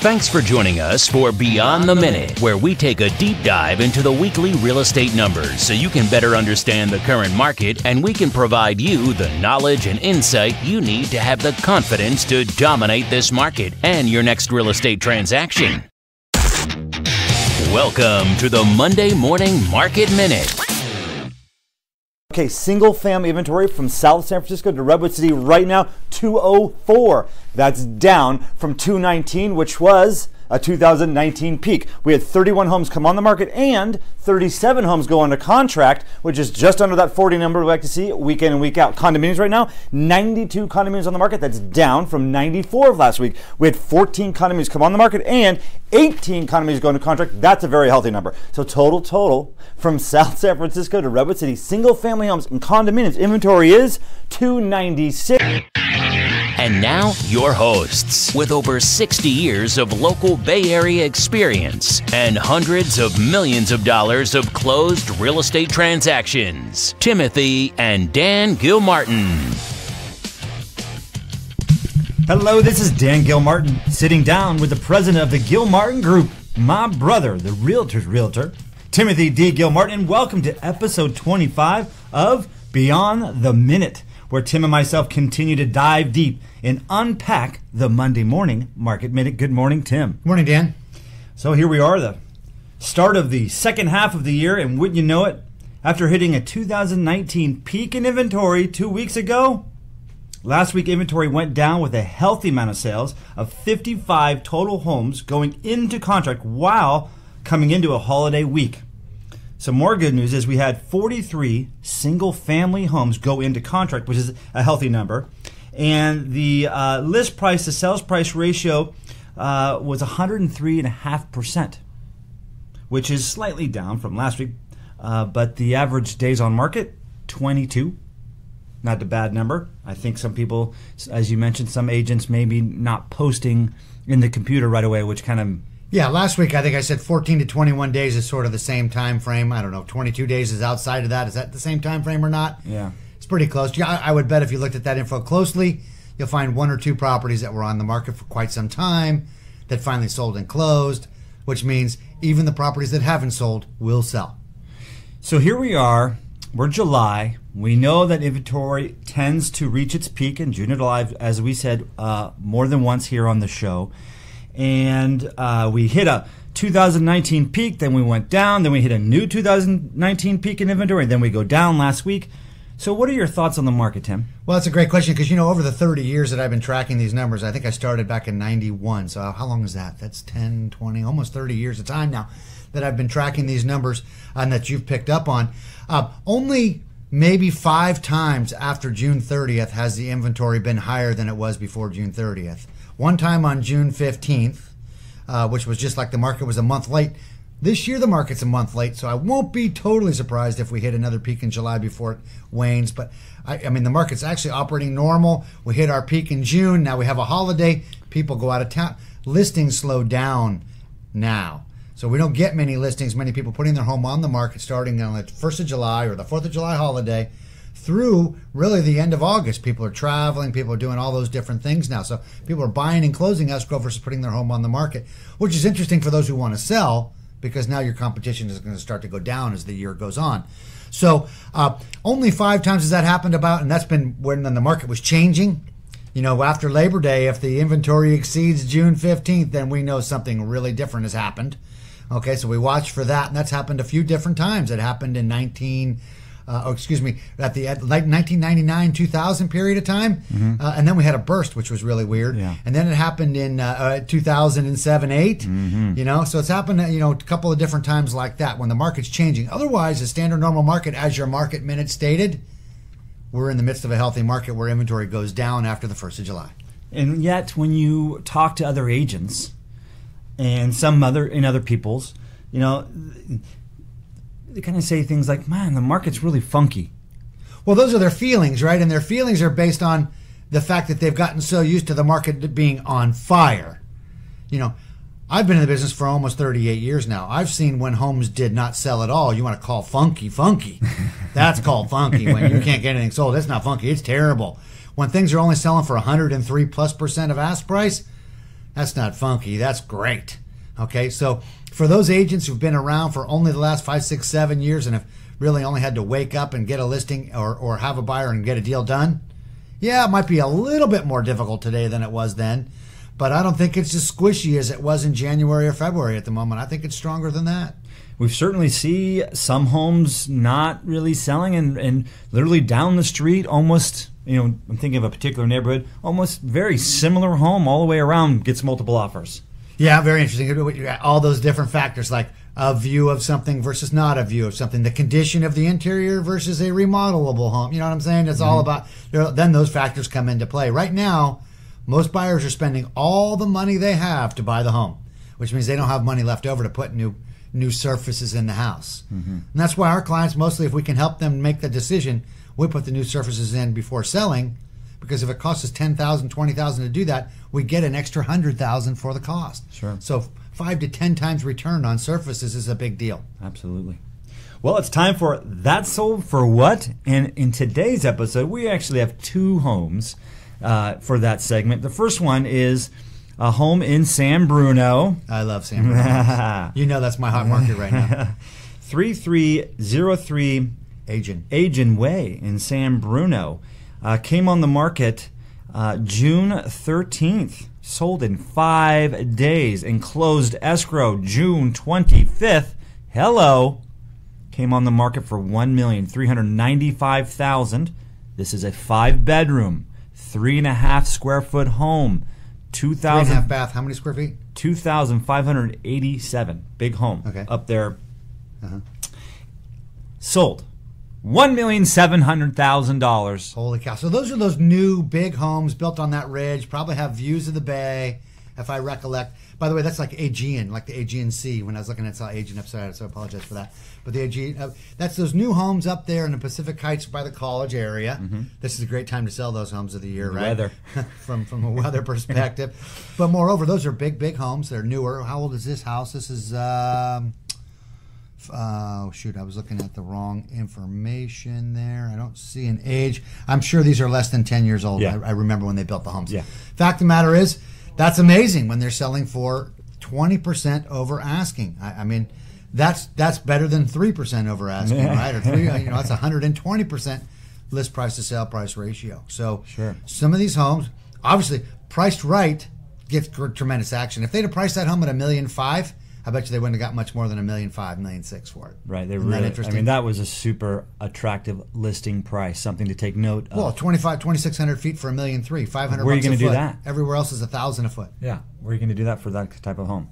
Thanks for joining us for Beyond the Minute, where we take a deep dive into the weekly real estate numbers so you can better understand the current market and we can provide you the knowledge and insight you need to have the confidence to dominate this market and your next real estate transaction. Welcome to the Monday Morning Market Minute. Okay, single family inventory from South San Francisco to Redwood City right now, 204. That's down from 219, which was a 2019 peak. We had 31 homes come on the market and 37 homes go under contract, which is just under that 40 number we like to see week in and week out. Condominiums right now, 92 condominiums on the market. That's down from 94 of last week. We had 14 condominiums come on the market and 18 condominiums go into contract. That's a very healthy number. So total from South San Francisco to Redwood City, single family homes and condominiums inventory is 296. And now, your hosts, with over 60 years of local Bay Area experience and hundreds of millions of dollars of closed real estate transactions, Timothy and Dan Gilmartin. Hello, this is Dan Gilmartin, sitting down with the president of the Gilmartin Group, my brother, the realtor's realtor, Timothy D. Gilmartin. Welcome to episode 25 of Beyond the Minute, where Tim and myself continue to dive deep and unpack the Monday morning market minute. Good morning, Tim. Good morning, Dan. So here we are, the start of the second half of the year, and wouldn't you know it, after hitting a 2019 peak in inventory 2 weeks ago, last week inventory went down with a healthy amount of sales of 55 total homes going into contract while coming into a holiday week. Some more good news is we had 43 single-family homes go into contract, which is a healthy number. And the list price to sales price ratio was 103.5%, which is slightly down from last week. But the average days on market, 22. Not a bad number. I think some people, as you mentioned, some agents maybe not posting in the computer right away, which kind of... Yeah, last week I think I said 14 to 21 days is sort of the same time frame. I don't know if 22 days is outside of that. Is that the same time frame or not? Yeah. It's pretty close. Yeah, I would bet if you looked at that info closely, you'll find one or two properties that were on the market for quite some time that finally sold and closed, which means even the properties that haven't sold will sell. So here we are. We're July. We know that inventory tends to reach its peak in June and July, as we said more than once here on the show. And we hit a 2019 peak, then we went down, then we hit a new 2019 peak in inventory, then we go down last week. So what are your thoughts on the market, Tim? Well, that's a great question because, you know, over the 30 years that I've been tracking these numbers, I think I started back in 91. So how long is that? That's 10, 20, almost 30 years of time now that I've been tracking these numbers and that you've picked up on. Only maybe 5 times after June 30th has the inventory been higher than it was before June 30th. One time on June 15th, which was just like the market was a month late. This year the market's a month late, so I won't be totally surprised if we hit another peak in July before it wanes. But, I mean, the market's actually operating normal. We hit our peak in June. Now we have a holiday. People go out of town. Listings slow down now. So we don't get many listings, many people putting their home on the market starting on the 1st of July or the 4th of July holiday through really the end of August. People are traveling, people are doing all those different things now. So people are buying and closing escrow versus putting their home on the market, which is interesting for those who want to sell because now your competition is going to start to go down as the year goes on. So only 5 times has that happened about, and that's been when the market was changing. You know, after Labor Day, if the inventory exceeds June 15th, then we know something really different has happened. Okay, so we watch for that, and that's happened a few different times. It happened in at the 1999-2000 period of time, and then we had a burst, which was really weird. Yeah. And then it happened in 2007-8. You know, so it's happened a couple of different times like that when the market's changing. Otherwise, a standard normal market, as your market minute stated, we're in the midst of a healthy market where inventory goes down after the 1st of July. And yet, when you talk to other agents and other people's, you know, they kind of say things like, man, the market's really funky. Well, those are their feelings, right? And their feelings are based on the fact that they've gotten so used to the market being on fire. You know, I've been in the business for almost 38 years now. I've seen when homes did not sell at all. You want to call funky. That's called funky. When you can't get anything sold, it's not funky. It's terrible. When things are only selling for 103+% of ask price, That's not funky. That's great. Okay, so for those agents who've been around for only the last 5, 6, 7 years and have really only had to wake up and get a listing or have a buyer and get a deal done, yeah, it might be a little bit more difficult today than it was then, but I don't think it's as squishy as it was in January or February at the moment. I think it's stronger than that. We've certainly see some homes not really selling and literally down the street almost, I'm thinking of a particular neighborhood, almost very similar home all the way around gets multiple offers. Yeah, very interesting. You got all those different factors like a view of something versus not a view of something, the condition of the interior versus a remodelable home. You know what I'm saying? It's all about, then those factors come into play. Right now, most buyers are spending all the money they have to buy the home, which means they don't have money left over to put new surfaces in the house. And that's why our clients, mostly if we can help them make the decision, we put the new surfaces in before selling, because if it costs us $10,000, $20,000 to do that, we get an extra $100,000 for the cost. Sure. So 5 to 10 times return on surfaces is a big deal. Absolutely. Well, it's time for That Sold for What? And in today's episode, we actually have 2 homes for that segment. The first one is a home in San Bruno. I love San Bruno. You know that's my hot market right now. 3303 Agen Way in San Bruno. Came on the market June 13th. Sold in 5 days and closed escrow June 25th. Hello. Came on the market for $1,395,000. This is a 5-bedroom, 3.5 square foot home. 3.5 bath. How many square feet? 2,587. Big home. Okay. Up there. Sold. $1,700,000. Holy cow. So those are those new big homes built on that ridge, probably have views of the bay, if I recollect. By the way, that's like Aegean, like the Aegean Sea. When I was looking at Aegean upside down, so I apologize for that. But the Aegean, that's those new homes up there in the Pacific Heights by the college area. This is a great time to sell those homes of the year, right? Weather. from a weather perspective. But moreover, those are big homes. They're newer. How old is this house? This is... oh shoot, I was looking at the wrong information there. I don't see an age. I'm sure these are less than 10 years old. Yeah. I remember when they built the homes. Yeah. Fact of the matter is, that's amazing when they're selling for 20% over asking. I mean, that's better than 3% over asking, right? Or that's 120% list price to sale price ratio. So sure. Some of these homes, obviously priced right, gets tremendous action. If they'd have priced that home at $1.5 million, I bet you they wouldn't have got much more than $1.5 million, $1.6 million for it. Right. They Isn't really, that interesting? I mean, that was a super attractive listing price, something to take note of. Well, 2,600 feet for $1.3 million, 500 Where are you bucks going a to do foot. that? Everywhere else is $1,000 a foot. Yeah. Where are you going to do that for that type of home?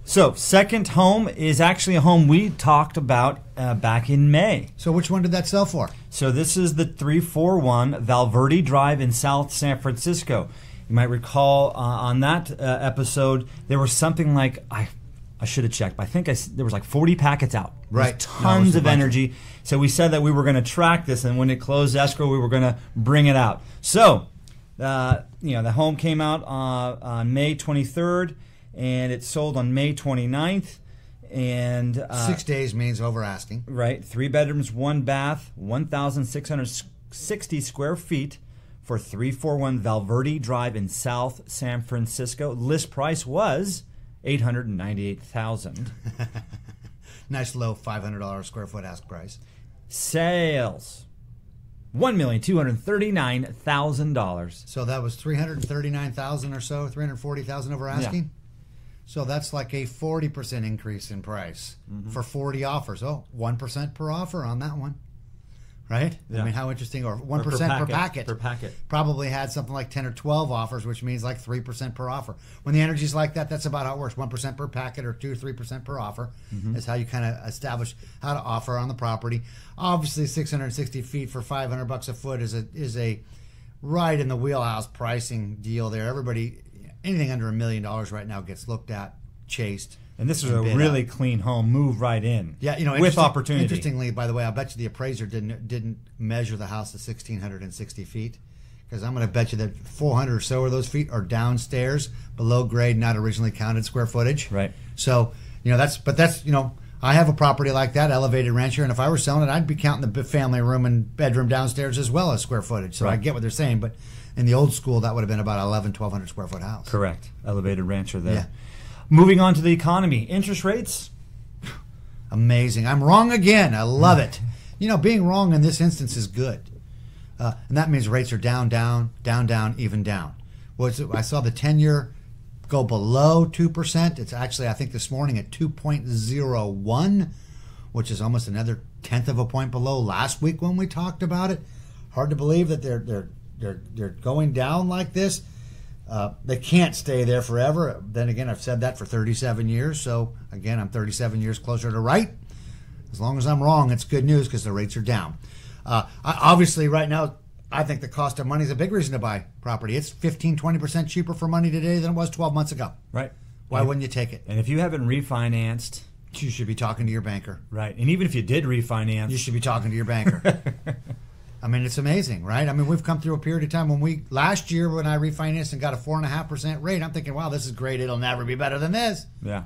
So, second home is actually a home we talked about back in May. So which one did that sell for? So this is the 341 Valverde Drive in South San Francisco. You might recall on that episode, there was something like... I should have checked, but I think there was like 40 packets out. Right. Tons of energy. So we said that we were going to track this, and when it closed escrow, we were going to bring it out. So, the home came out on May 23rd, and it sold on May 29th. And 6 days means over asking. Right. 3 bedrooms, 1 bath, 1,660 square feet for 341 Valverde Drive in South San Francisco. List price was $898,000. Nice low $500 square foot ask price. Sales $1,239,000. So that was $339,000 or so, $340,000 over asking. Yeah. So that's like a 40% increase in price for 40 offers. Oh, 1% per offer on that one. Right? Yeah. I mean, how interesting. Or 1% per packet. Per packet. Probably had something like 10 or 12 offers, which means like 3% per offer. When the energy's like that, that's about how it works. 1% per packet or 2 or 3% per offer is how you kind of establish how to offer on the property. Obviously, 660 feet for $500 a foot is a right in the wheelhouse pricing deal there. Everybody, anything under $1 million right now gets looked at, chased. And this is a really clean home. Move right in. Yeah, with opportunity. Interestingly, by the way, I bet you the appraiser didn't measure the house at 1,660 feet, because I'm going to bet you that 400 or so of those feet are downstairs, below grade, not originally counted square footage. Right. So that's I have a property like that, elevated rancher, and if I were selling it, I'd be counting the family room and bedroom downstairs as well as square footage. So right. I get what they're saying, but In the old school, that would have been about 1,200 square foot house. Correct. Elevated rancher there. Yeah. Moving on to the economy. Interest rates? Amazing. I'm wrong again. I love it. You know, being wrong in this instance is good. And that means rates are down, down, down, down, even down. I saw the 10-year go below 2%. It's actually, I think, this morning at 2.01, which is almost another tenth of a point below last week when we talked about it. Hard to believe that they're going down like this. They can't stay there forever. Then again, I've said that for 37 years. So again, I'm 37 years closer to right. As long as I'm wrong, it's good news because the rates are down. Obviously, right now, I think the cost of money is a big reason to buy property. It's 15-20% cheaper for money today than it was 12 months ago. Right. Why wouldn't you take it? And if you haven't refinanced, you should be talking to your banker. Right. And even if you did refinance, you should be talking to your banker. I mean, it's amazing, right? I mean, we've come through a period of time last year when I refinanced and got a 4.5% rate, I'm thinking, wow, this is great. It'll never be better than this. Yeah.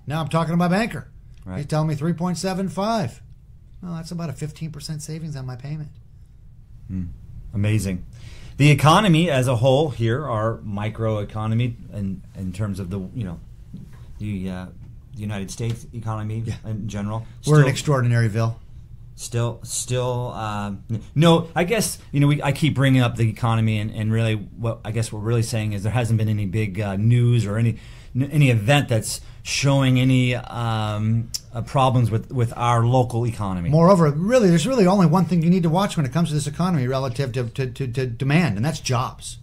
Now I'm talking to my banker. Right. He's telling me 3.75. Well, that's about a 15% savings on my payment. Amazing. The economy as a whole here, our micro economy, in terms of the United States economy in general. We're an extraordinaryville. Still, no. I guess I keep bringing up the economy, and really, what we're really saying is there hasn't been any big news or any event that's showing any problems with our local economy. Moreover, there's really only one thing you need to watch when it comes to this economy relative to demand, and that's jobs.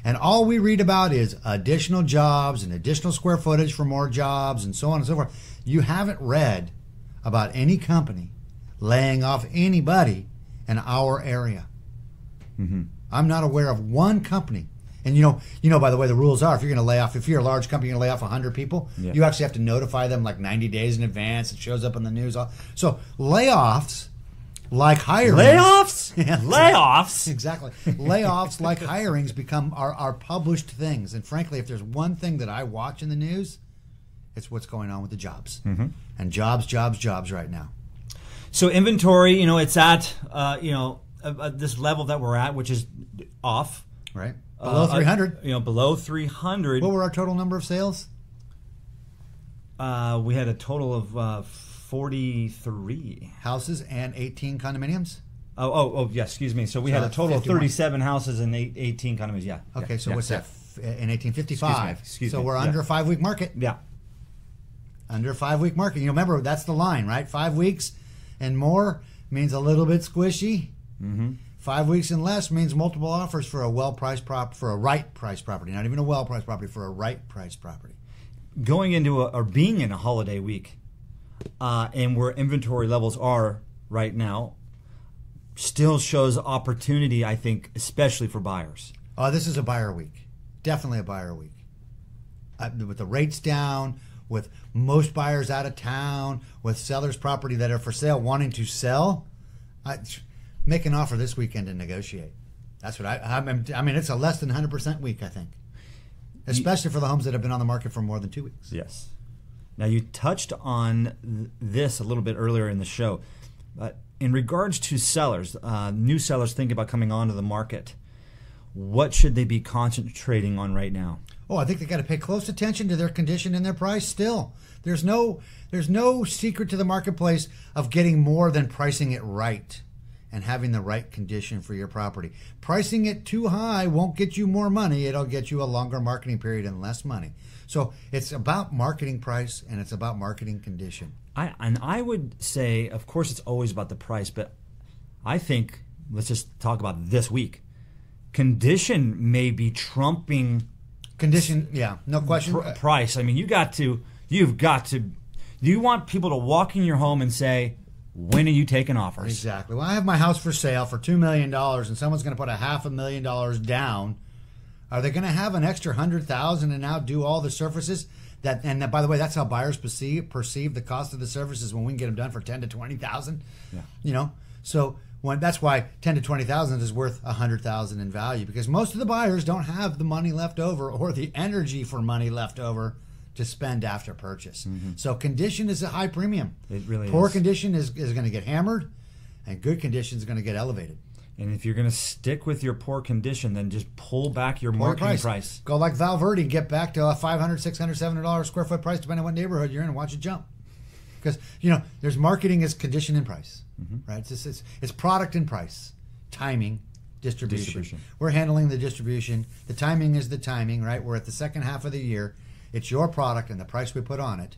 And all we read about is additional jobs and additional square footage for more jobs and so on and so forth. You haven't read about any company laying off anybody in our area. Mm-hmm. I'm not aware of one company. And you know, by the way, the rules are if you're going to lay off, if you're a large company, you're going to lay off 100 people, you actually have to notify them like 90 days in advance. It shows up in the news. So layoffs, like hirings. Layoffs? Yeah, Layoffs? Exactly. Layoffs like hirings become our published things. And frankly, if there's one thing that I watch in the news, it's what's going on with the jobs. Mm-hmm. And jobs right now. So inventory, it's at this level that we're at, which is off. Right. Below 300. Below 300. What were our total number of sales? We had a total of 43 houses and 18 condominiums. Oh, yeah. Excuse me. So we had a total 51. Of 37 houses and 18 condominiums. Yeah. Okay. So what's that? In 1855. Excuse me. So we're under a 5-week market. Yeah. Under a 5-week market. Remember, that's the line, right? 5 weeks and more means a little bit squishy. Mm-hmm. 5 weeks and less means multiple offers for a for a right-priced property. Not even a well-priced property, for a right-priced property. Going into or being in a holiday week, and where inventory levels are right now, still shows opportunity, I think, especially for buyers. Oh, this is a buyer week. Definitely a buyer week. With the rates down, with most buyers out of town, with sellers' property that are for sale wanting to sell, make an offer this weekend and negotiate. That's what I mean, it's a less than 100% week, I think. Especially for the homes that have been on the market for more than 2 weeks. Yes. Now, you touched on this a little bit earlier in the show. In regards to sellers, new sellers thinking about coming onto the market, what should they be concentrating on right now? Oh, I think they got to pay close attention to their condition and their price still. There's no secret to the marketplace of getting more than pricing it right and having the right condition for your property. Pricing it too high won't get you more money. It'll get you a longer marketing period and less money. So it's about marketing price and it's about marketing condition. I would say, of course, it's always about the price, but I think, let's just talk about this week. Condition may be trumping... Condition, yeah, no question. Price. I mean, you've got to... You want people to walk in your home and say, when are you taking offers? Exactly. Well, I have my house for sale for $2 million and someone's going to put $500,000 down. Are they going to have an extra $100,000 and now do all the services? And by the way, that's how buyers perceive the cost of the services when we can get them done for $10,000 to $20,000. Yeah. So that's why $10,000 to $20,000 is worth $100,000 in value, because most of the buyers don't have the money left over or the energy for money left over to spend after purchase. Mm-hmm. So condition is a high premium. It really is. Poor condition is going to get hammered, and good condition is going to get elevated. And if you're going to stick with your poor condition, then just pull back your marketing price. Go like Valverde, get back to a $500, $600, $700 square foot price, depending on what neighborhood you're in, and watch it jump. Because, there's marketing is condition and price, right? It's product and price, timing, distribution. We're handling the distribution. The timing is the timing, right? We're at the second half of the year. It's your product and the price we put on it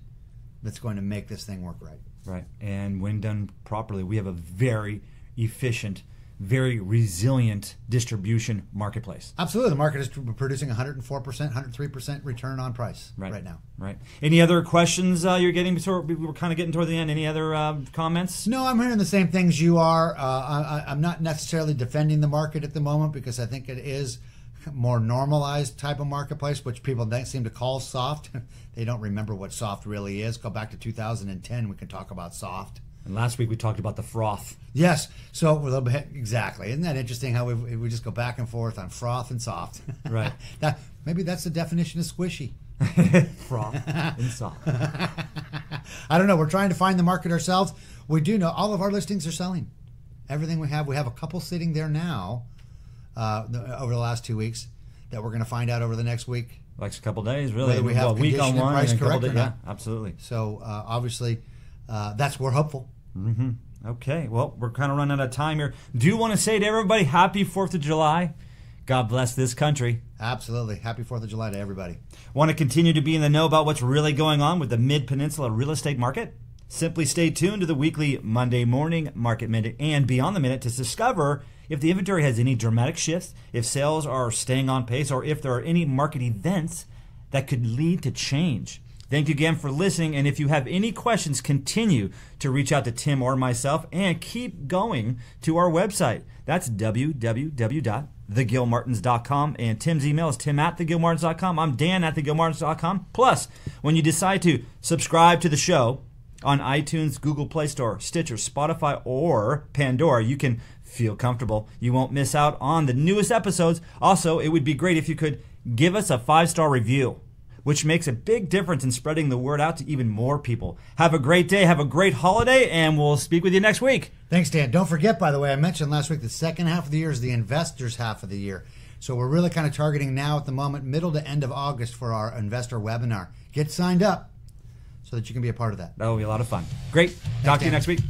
that's going to make this thing work right. Right. And when done properly, we have a very efficient, very resilient distribution marketplace. Absolutely. The market is producing 104%, 103% return on price right now. Right. Any other questions you're getting? We were kind of getting toward the end. Any other comments? No, I'm hearing the same things you are. I'm not necessarily defending the market at the moment because I think it is more normalized type of marketplace, which people seem to call soft. They don't remember what soft really is. Go back to 2010. We can talk about soft. And last week we talked about the froth. Yes. So a little bit, exactly. Isn't that interesting how we just go back and forth on froth and soft? Right. Maybe that's the definition of squishy. Froth and soft. I don't know. We're trying to find the market ourselves. We do know all of our listings are selling. Everything we have a couple sitting there now over the last 2 weeks that we're going to find out over the next week. Like a couple days, really. Whether we have week on one, price and a couple correct days. or not. Yeah, absolutely. So obviously, we're hopeful. Mm-hmm. Okay, well, we're kind of running out of time here. Do you want to say to everybody, happy 4th of July? God bless this country. Absolutely. Happy 4th of July to everybody. Want to continue to be in the know about what's really going on with the Mid-Peninsula real estate market? Simply stay tuned to the weekly Monday morning Market Minute and Beyond the Minute to discover if the inventory has any dramatic shifts, if sales are staying on pace, or if there are any market events that could lead to change. Thank you again for listening, and if you have any questions, continue to reach out to Tim or myself, and keep going to our website. That's www.thegilmartins.com, and Tim's email is tim@thegilmartins.com. I'm dan@thegilmartins.com. Plus, when you decide to subscribe to the show on iTunes, Google Play Store, Stitcher, Spotify, or Pandora, you can feel comfortable. You won't miss out on the newest episodes. Also, it would be great if you could give us a 5-star review, which makes a big difference in spreading the word out to even more people. Have a great day, have a great holiday, and we'll speak with you next week. Thanks, Dan. Don't forget, by the way, I mentioned last week the second half of the year is the investors' half of the year. So we're really kind of targeting now at the moment, middle to end of August for our investor webinar. Get signed up so that you can be a part of that. That will be a lot of fun. Great. Talk to you next week.